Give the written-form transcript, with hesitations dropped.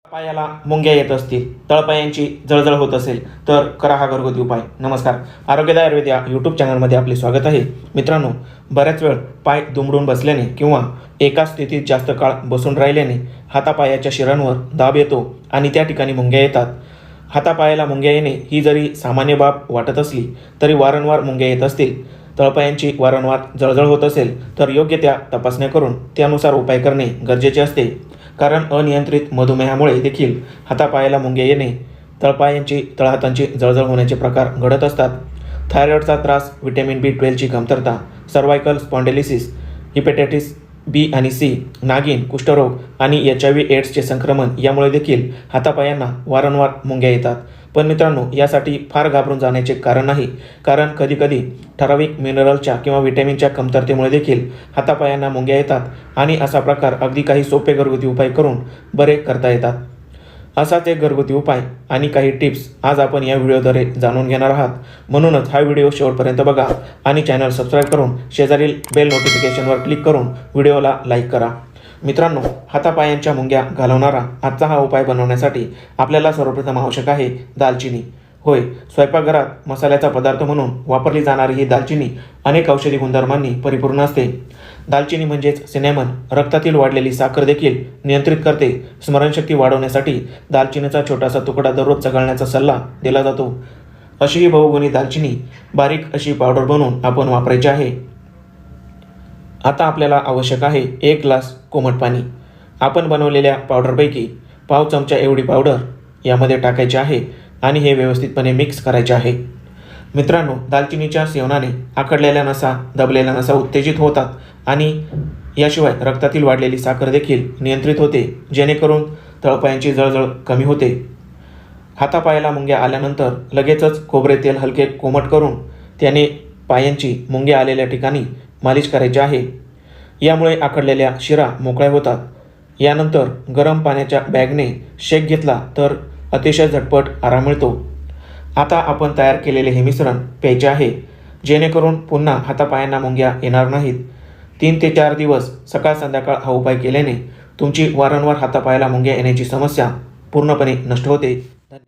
पायाला मुंग्या येत असतील, तळपायांची जळजळ होत असेल तर करा हा घरगुती उपाय. नमस्कार, आरोग्यदायी आयुर्वेद या यूट्यूब चॅनलमध्ये आपले स्वागत आहे. मित्रांनो, बऱ्याच वेळ पाय दुमडून बसल्याने किंवा एका स्थितीत जास्त काळ बसून राहिल्याने हातापायाच्या शिरांवर दाब येतो आणि त्या ठिकाणी मुंग्या येतात. हातापायाला मुंग्या येणे ही जरी सामान्य बाब वाटत असली तरी वारंवार मुंग्या येत असतील, तळपायांची वारंवार जळजळ होत असेल तर योग्य त्या तपासण्या करून त्यानुसार उपाय करणे गरजेचे असते. कारण अनियंत्रित मधुमेहामुळे देखील हातापायाला मुंग्या येणे, तळहातांची जळजळ होण्याचे प्रकार घडत असतात. थायरॉईडचा त्रास, व्हिटॅमिन B12ची कमतरता, सर्व्हायकल स्पॉन्डिलिसिस, हिपॅटायटिस B आणि C, नागिन, कुष्ठरोग आणि HIV/AIDS संक्रमण यामुळे देखील हातापायांना वारंवार मुंग्या येतात. पण मित्रांनो, यासाठी फार घाबरून जाण्याचे कारण नाही. कारण कधीकधी ठराविक मिनरलच्या किंवा व्हिटॅमिनच्या कमतरतेमुळे देखील हातापायांना मुंग्या येतात आणि असा प्रकार अगदी काही सोपे घरगुती उपाय करून बरे करता येतात. असाच एक घरगुती उपाय आणि काही टिप्स आज आपण या व्हिडिओद्वारे जाणून घेणार आहात. म्हणूनच हा व्हिडिओ शेवटपर्यंत बघा आणि चॅनल सबस्क्राईब करून शेजारील बेल नोटिफिकेशनवर क्लिक करून व्हिडिओला लाईक करा. मित्रांनो, हातापायांच्या मुंग्या घालवणारा आजचा हा उपाय बनवण्यासाठी आपल्याला सर्वप्रथम आवश्यक आहे दालचिनी. होय, स्वयंपाकघरात मसाल्याचा पदार्थ म्हणून वापरली जाणारी ही दालचिनी अनेक औषधी गुणधर्मांनी परिपूर्ण असते. दालचिनी म्हणजेच सिनेमन रक्तातील वाढलेली साखर देखील नियंत्रित करते. स्मरणशक्ती वाढवण्यासाठी दालचिनीचा छोटासा तुकडा दररोज चघळण्याचा सल्ला दिला जातो. अशी ही बहुगुणी दालचिनी बारीक अशी पावडर बनवून आपण वापरायची आहे. आता आपल्याला आवश्यक आहे 1 ग्लास कोमट पाणी. आपण बनवलेल्या पावडरपैकी पाव चमचा एवढी पावडर यामध्ये टाकायची आहे आणि हे व्यवस्थितपणे मिक्स करायचे आहे. मित्रांनो, दालचिनीच्या सेवनाने आखडलेल्या नसा, दबलेल्या नसा उत्तेजित होतात आणि याशिवाय रक्तातील वाढलेली साखर देखील नियंत्रित होते, जेणेकरून तळपायांची जळजळ कमी होते. हातापायाला मुंग्या आल्यानंतर लगेचच खोबरे तेल हलके कोमट करून त्याने पायांची मुंग्या आलेल्या ठिकाणी मालिश करायची आहे. यामुळे आखडलेल्या शिरा मोकळ्या होतात. यानंतर गरम पाण्याच्या बॅगने शेक घेतला तर अतिशय झटपट आराम मिळतो. आता आपण तयार केलेले हे मिश्रण प्यायचे आहे, जेणेकरून पुन्हा हातापायांना मुंग्या येणार नाहीत. 3 ते 4 दिवस सकाळ संध्याकाळ हा उपाय केल्याने तुमची वारंवार हातापायाला मुंग्या येण्याची समस्या पूर्णपणे नष्ट होते.